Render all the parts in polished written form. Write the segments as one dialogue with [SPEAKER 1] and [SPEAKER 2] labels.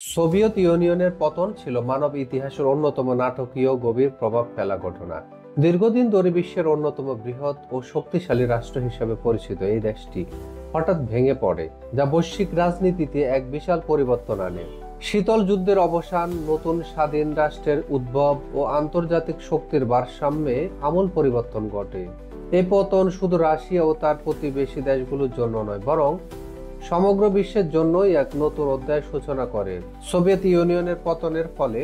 [SPEAKER 1] Soviet ইউনিয়নের পতন ছিল মানব ইতিহাসের অন্যতম নাটকীয় গভীর প্রভাব ফেলা ঘটনা। দীর্ঘদিন ধরে বিশ্বের অন্যতম বৃহৎ ও শক্তিশালী রাষ্ট্র হিসেবে পরিচিত এই দেশটি হঠাৎ ভেঙে পড়ে, যা বৈশ্বিক রাজনীতিতে এক বিশাল পরিবর্তন আনে। শীতল যুদ্ধের অবসান, নতুন স্বাধীন রাষ্ট্রের উদ্ভব ও আন্তর্জাতিক শক্তির ভারসাম্যে আমূল পরিবর্তন ঘটে। এই পতন শুধু রাশিয়া ও তার প্রতিবেশী দেশগুলোর জন্য নয়, বরং সমগ্র বিশ্বের জন্যই এক নতুন অধ্যায়ের সূচনা করে। সোভিয়েত ইউনিয়নের পতনের ফলে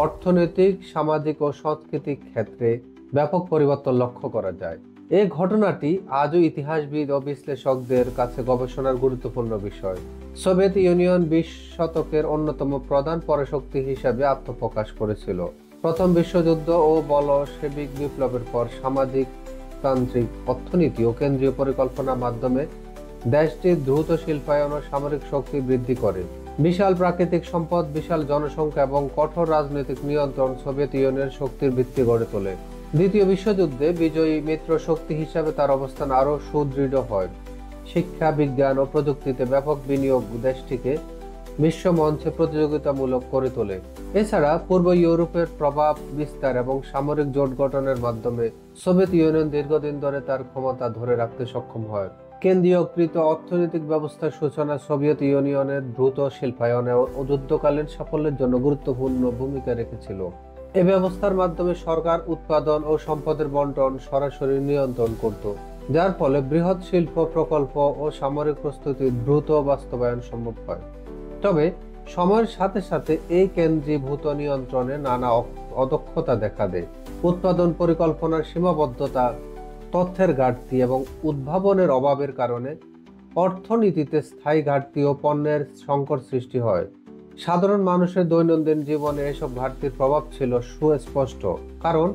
[SPEAKER 1] অর্থনৈতিক, সামাজিক ও সাংস্কৃতিক ক্ষেত্রে ব্যাপক পরিবর্তন লক্ষ্য করা যায়। এই ঘটনাটি আজও ইতিহাসবিদ ও বিশ্লেষকদের কাছে গবেষণার গুরুত্বপূর্ণ বিষয়। সোভিয়েত ইউনিয়ন 20 শতকের অন্যতম প্রধান পরাশক্তি হিসেবে আত্মপ্রকাশ করেছিল। প্রথম বিশ্বযুদ্ধ ও বলশেভিক বিপ্লবের পর সামাজিক, তান্ত্রিক, অর্থনীতি ও কেন্দ্রীয় পরিকল্পনার মাধ্যমে দেশটির দ্রুত শিল্পায়ন ও সামরিক শক্তি বৃদ্ধি করে। বিশাল প্রাকৃতিক সম্পদ, বিশাল জনসংখ্যা এবং কঠোর রাজনৈতিক নিয়ন্ত্রণ সোভিয়েত ইউনিয়নের শক্তির ভিত্তি গড়ে তোলে। দ্বিতীয় বিশ্বযুদ্ধে বিজয়ী মিত্র শক্তি হিসাবে তার অবস্থান আরও সুদৃঢ় হয়। শিক্ষা, বিজ্ঞান ও প্রযুক্তিতে ব্যাপক বিনিয়োগ দেশটিকে বিশ্ব মঞ্চে প্রতিযোগিতামূলক করে তোলে। এছাড়া পূর্ব ইউরোপের প্রভাব বিস্তার এবং সামরিক জোট গঠনের মাধ্যমে সোভিয়েত ইউনিয়ন দীর্ঘদিন ধরে তার ক্ষমতা ধরে রাখতে সক্ষম হয়। কেন্দ্রীয়কৃত অর্থনৈতিক ব্যবস্থার সূচনা সোভিয়েত ইউনিয়নের দ্রুত শিল্পায়নে ও যুদ্ধকালীন সাফল্যের জন্য গুরুত্বপূর্ণ ভূমিকা রেখেছিল। এই ব্যবস্থার মাধ্যমে সরকার উৎপাদন ও সম্পদের বন্টন সরাসরি নিয়ন্ত্রণ করত, যার ফলে বৃহৎ শিল্প প্রকল্প ও সামরিক প্রস্তুতি দ্রুত বাস্তবায়ন সম্ভব হয়। তবে সময়ের সাথে সাথে এই কেন্দ্রীভূত নিয়ন্ত্রণে নানা অদক্ষতা দেখা দেয়। উৎপাদন পরিকল্পনার সীমাবদ্ধতা, তথ্যের ঘাটতি এবং উদ্ভাবনের অভাবের কারণে অর্থনীতিতে স্থায়ী ঘাটতি ও পণ্যের সংকট সৃষ্টি হয়। সাধারণ মানুষের দৈনন্দিন জীবনে এসব ঘাটতির প্রভাব ছিল সুস্পষ্ট, কারণ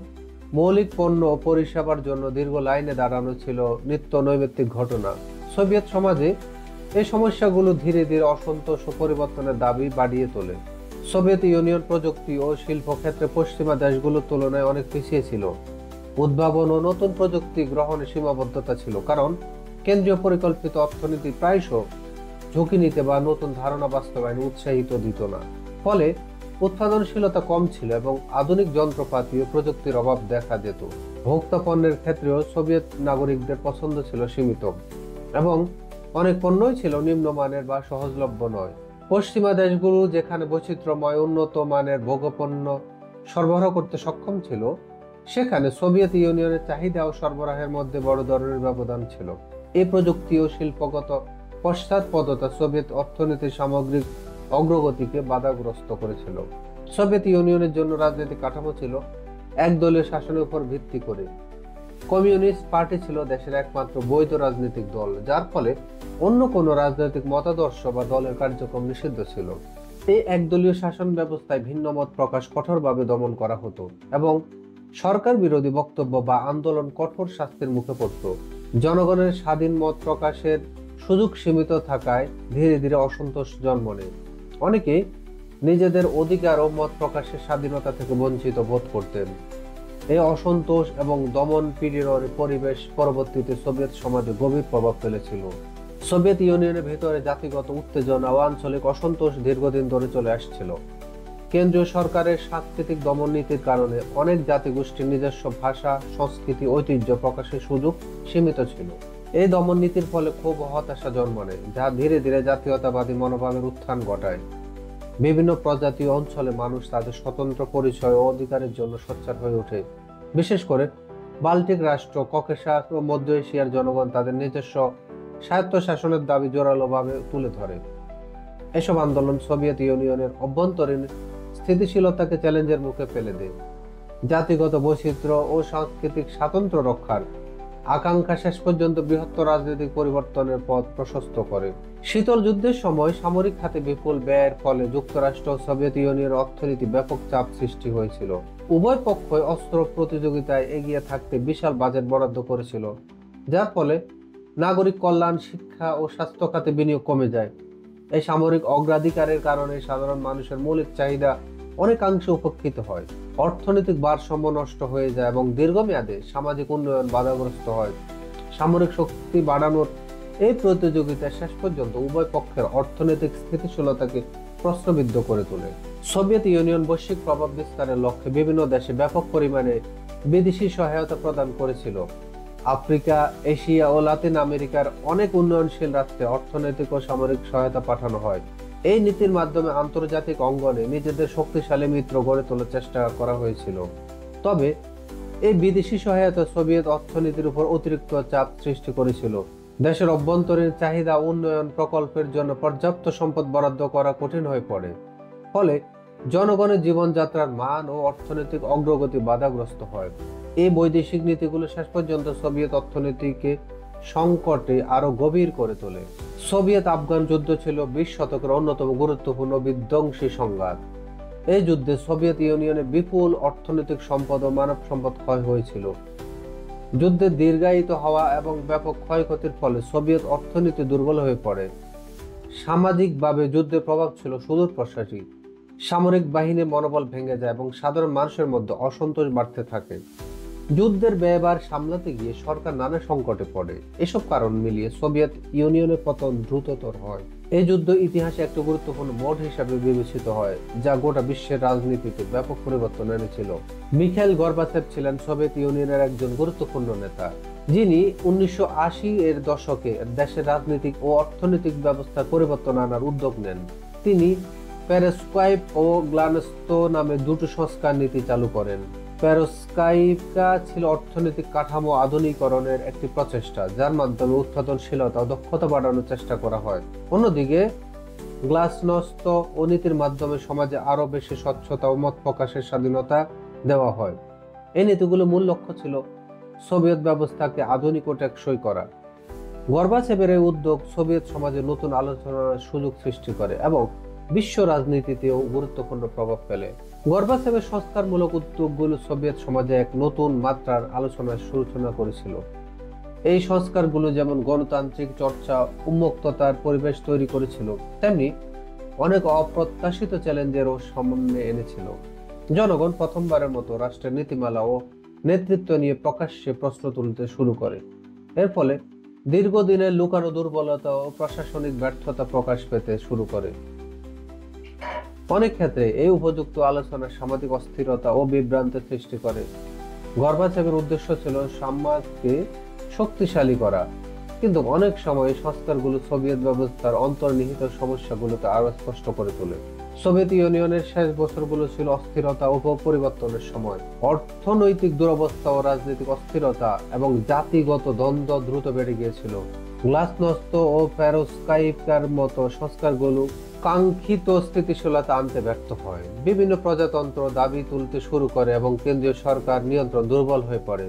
[SPEAKER 1] মৌলিক পণ্য ও পরিষেবার জন্য দীর্ঘ লাইনে দাঁড়ানো ছিল নিত্য নৈমিত্তিক ঘটনা। সোভিয়েত সমাজে এই সমস্যাগুলো ধীরে ধীরে অসন্তোষ ও পরিবর্তনের দাবি বাড়িয়ে তোলে। সোভিয়েত ইউনিয়ন প্রযুক্তি ও শিল্প ক্ষেত্রে পশ্চিমা দেশগুলোর তুলনায় অনেক পিছিয়ে ছিল। উদ্ভাবন ও নতুন প্রযুক্তি গ্রহণে সীমাবদ্ধতা ছিল, কারণ কেন্দ্রীয় পরিকল্পিত অর্থনীতি প্রায়শ ঝুঁকি নিতে বা নতুন ধারণা বাস্তবায়নে উৎসাহিত দিত না। ফলে উৎপাদনশীলতা কম ছিল এবং আধুনিক যন্ত্রপাতি ও প্রযুক্তির অভাব দেখা যেত। ভোক্তা পণ্যের ক্ষেত্রেও সোভিয়েত নাগরিকদের পছন্দ ছিল সীমিত এবং অনেক পণ্যই ছিল নিম্নমানের বা সহজলভ্য নয়। পশ্চিমা দেশগুলো যেখানে বৈচিত্র্যময় উন্নত মানের ভোগ্যপণ্য সরবরাহ করতে সক্ষম ছিল, সেখানে সোভিয়েত ইউনিয়নের চাহিদা ও সরবরাহের মধ্যে বড় ধরনের ব্যবধান ছিল। এই প্রযুক্তি ও শিল্পগত পশ্চাৎপদতা সোভিয়েত অর্থনীতির সামগ্রিক অগ্রগতিকে বাধাগ্রস্ত করেছিল। সোভিয়েত ইউনিয়নের জন্য রাজনৈতিক কাঠামো ছিল একদলীয় শাসনের উপর ভিত্তি করে। কমিউনিস্ট পার্টি ছিল দেশের একমাত্র বৈধ রাজনৈতিক দল, যার ফলে অন্য কোনো রাজনৈতিক মতাদর্শ বা দলের কার্যক্রম নিষিদ্ধ ছিল। এই একদলীয় শাসন ব্যবস্থায় ভিন্ন মত প্রকাশ কঠোরভাবে দমন করা হতো এবং সরকার বিরোধী বক্তব্য বা আন্দোলন কঠোর শাস্তির মুখে পড়ত। জনগণের স্বাধীন মত প্রকাশের সুযোগ সীমিত থাকায় ধীরে ধীরে অসন্তোষ জন্ম নেয়। অনেকে নিজেদের অধিকার ও মত প্রকাশের স্বাধীনতা থেকে বঞ্চিত বোধ করতেন। এই অসন্তোষ এবং দমন পীড়নের পরিবেশ পরবর্তীতে সোভিয়েত সমাজে গভীর প্রভাব ফেলেছিল। সোভিয়েত ইউনিয়নের ভেতরে জাতিগত উত্তেজনা ও আঞ্চলিক অসন্তোষ দীর্ঘদিন ধরে চলে আসছিল। কেন্দ্রীয় সরকারের সাংস্কৃতিক দমন নীতির কারণে অনেক জাতিগোষ্ঠীর নিজস্ব ভাষা, সংস্কৃতি, ঐতিহ্য প্রকাশের সুযোগ সীমিত ছিল। এই দমন নীতির ফলে ক্ষোভ ও হতাশা জন্ম নেয়, যা ধীরে ধীরে জাতীয়তাবাদী মনোভাবের উত্থান ঘটায়। বিভিন্ন প্রজাতি অঞ্চলে মানুষ তাদের স্বতন্ত্র পরিচয় ও অধিকারের জন্য সোচ্চার হয়ে ওঠে। বিশেষ করে বাল্টিক রাষ্ট্র, ককেশাস ও মধ্য এশিয়ার জনগণ তাদের নিজস্ব স্বায়ত্তশাসনের দাবি জোরালোভাবে তুলে ধরে। এসব আন্দোলন সোভিয়েত ইউনিয়নের অভ্যন্তরীণ স্থিতিশীলতাকে চ্যালেঞ্জের মুখে ফেলে দেয়। জাতিগত বৈচিত্র্য ও সাংস্কৃতিক স্বাতন্ত্র্য রক্ষার আকাঙ্ক্ষা শেষ পর্যন্ত বৃহত্তর রাজনৈতিক পরিবর্তনের পথ প্রশস্ত করে। শীতল যুদ্ধের সময় সামরিক খাতে বিপুল ব্যয়ের ফলে যুক্তরাষ্ট্র ও সোভিয়েত ইউনিয়নের অর্থনীতি ব্যাপক চাপ সৃষ্টি হয়েছিল। উভয় পক্ষই অস্ত্র প্রতিযোগিতায় এগিয়ে থাকতে বিশাল বাজেট বরাদ্দ করেছিল, যার ফলে নাগরিক কল্যাণ, শিক্ষা ও স্বাস্থ্য খাতে বিনিয়োগ কমে যায়। এই সামরিক অগ্রাধিকারের কারণে সাধারণ মানুষের মৌলিক চাহিদা অনেকাংশে উপেক্ষিত হয়। অর্থনৈতিক ভারসাম্য নষ্ট হয়ে যায় এবং দীর্ঘমেয়াদে সামাজিক উন্নয়ন বাধাগ্রস্ত হয়। সামরিক শক্তি বাড়ানোর এই প্রতিযোগিতা শেষ পর্যন্ত উভয় পক্ষের অর্থনৈতিক স্থিতিশীলতাকে প্রশ্নবিদ্ধ করে তোলে। সোভিয়েত ইউনিয়ন বৈশ্বিক প্রভাব বিস্তারের লক্ষ্যে বিভিন্ন দেশে ব্যাপক পরিমাণে বিদেশি সহায়তা প্রদান করেছিল। আফ্রিকা, এশিয়া ও লাতিন আমেরিকার অনেক উন্নয়নশীল রাষ্ট্রে অর্থনৈতিক ও সামরিক সহায়তা পাঠানো হয়। এই নীতির মাধ্যমে আন্তর্জাতিক অঙ্গনে নিজেদের শক্তিশালী মিত্র গড়ে তোলার চেষ্টা করা হয়েছিল। তবে এই বিদেশি সহায়তা সোভিয়েত অর্থনীতির উপর অতিরিক্ত চাপ সৃষ্টি করেছিল। দেশের অভ্যন্তরীণ চাহিদা উন্নয়ন প্রকল্পের জন্য পর্যাপ্ত সম্পদ বরাদ্দ করা কঠিন হয়ে পড়ে। ফলে জনগণের জীবনযাত্রার মান ও অর্থনৈতিক অগ্রগতি বাধাগ্রস্ত হয়। এই বৈদেশিক নীতিগুলো শেষ পর্যন্ত সোভিয়েত অর্থনীতিকে সংকটে আরো গভীর করে তোলে। সোভিয়েত আফগান যুদ্ধ ছিল 20 শতকের অন্যতম গুরুত্বপূর্ণ বিধ্বংসী সংঘাত। এই যুদ্ধে সোভিয়েত ইউনিয়নে বিপুল অর্থনৈতিক সম্পদ ও মানব সম্পদ ক্ষয় হয়েছিল। যুদ্ধের দীর্ঘায়িত হওয়া এবং ব্যাপক ক্ষয়ক্ষতির ফলে সোভিয়েত অর্থনীতি দুর্বল হয়ে পড়ে। সামাজিকভাবে যুদ্ধের প্রভাব ছিল সুদূরপ্রসারী। সামরিক বাহিনীর মনোবল ভেঙে যায় এবং সাধারণ মানুষের মধ্যে অসন্তোষ বাড়তে থাকে। যুদ্ধের ব্যয়ভার সামলাতে গিয়ে সরকার নানা সংকটে পড়ে। এসব কারণ মিলিয়ে সোভিয়েত ইউনিয়নের পতন দ্রুততর হয়। এই যুদ্ধ ইতিহাসে একটি গুরুত্বপূর্ণ মোড় হিসাবে বিবেচিত হয়, যা গোটা বিশ্বের রাজনীতিতে ব্যাপক পরিবর্তন এনেছিল। মিখাইল গর্বাচেভ ছিলেন সোভিয়েত ইউনিয়নের একজন গুরুত্বপূর্ণ নেতা, যিনি 1980 এর দশকে দেশের রাজনৈতিক ও অর্থনৈতিক ব্যবস্থার পরিবর্তন আনার উদ্যোগ নেন। তিনি পেরেস্কোয়েভ ও গ্লানস্ত নামে দুটো সংস্কার নীতি চালু করেন। পেরেস্কোয়েভকা ছিল অর্থনৈতিক কাঠামো আধুনিকরণের একটি প্রচেষ্টা, যার মাধ্যমে উৎপাদনশীলতা ও দক্ষতা বাড়ানোর চেষ্টা করা হয়। অন্যদিকে গ্লাসনস্ত ও নীতির মাধ্যমে সমাজে আরো বেশি স্বচ্ছতা ও মত প্রকাশের স্বাধীনতা দেওয়া হয়। এই নীতিগুলো মূল লক্ষ্য ছিল সোভিয়েত ব্যবস্থাকে আধুনিক ও টেকসই করা। গর্বাচেভের এই উদ্যোগ সোভিয়েত সমাজে নতুন আলোচনার সুযোগ সৃষ্টি করে এবং বিশ্ব রাজনীতিতেও গুরুত্বপূর্ণ প্রভাব ফেলে। গর্বাচেভের সংস্কারমূলক উদ্যোগগুলো সোভিয়েত সমাজে এক নতুন মাত্রার আলোচনার সূচনা করেছিল। এই সংস্কারগুলো যেমন গণতান্ত্রিক চর্চা, উন্মুক্ততার পরিবেশ তৈরি করেছিল, তেমনি অনেক অপ্রত্যাশিত চ্যালেঞ্জেরও সামনে এনেছিল। জনগণ প্রথমবারের মতো রাষ্ট্রের নীতিমালা ও নেতৃত্ব নিয়ে প্রকাশ্যে প্রশ্ন তুলতে শুরু করে। এর ফলে দীর্ঘদিনের লুকানো দুর্বলতা ও প্রশাসনিক ব্যর্থতা প্রকাশ পেতে শুরু করে। অনেক ক্ষেত্রে এই উপযুক্ত আলোচনা সামাজিক অস্থিরতা ও বিভ্রান্তি সৃষ্টি করে। গর্বাচেভের উদ্দেশ্য ছিল সমাজকে শক্তিশালী করা, কিন্তু অনেক সময় সংস্কারগুলো সোভিয়েত ব্যবস্থার অন্তর্নিহিত সমস্যাগুলোকে আরো স্পষ্ট করে তোলে। সোভিয়েত ইউনিয়নের শেষ বছরগুলো ছিল অস্থিরতা ও পরিবর্তনের সময়। অর্থনৈতিক দুরবস্থা ও রাজনৈতিক অস্থিরতা এবং জাতিগত দ্বন্দ্ব দ্রুত বেড়ে গিয়েছিল। গ্লাসনস্ত ও পেরেস্কোয়েভকার মতো সংস্কারগুলো কাঙ্ক্ষিত স্থিতিশীলতা আনতে ব্যর্থ হয়। বিভিন্ন প্রজাতন্ত্র দাবি তুলতে শুরু করে এবং কেন্দ্রীয় সরকার নিয়ন্ত্রণ দুর্বল হয়ে পড়ে।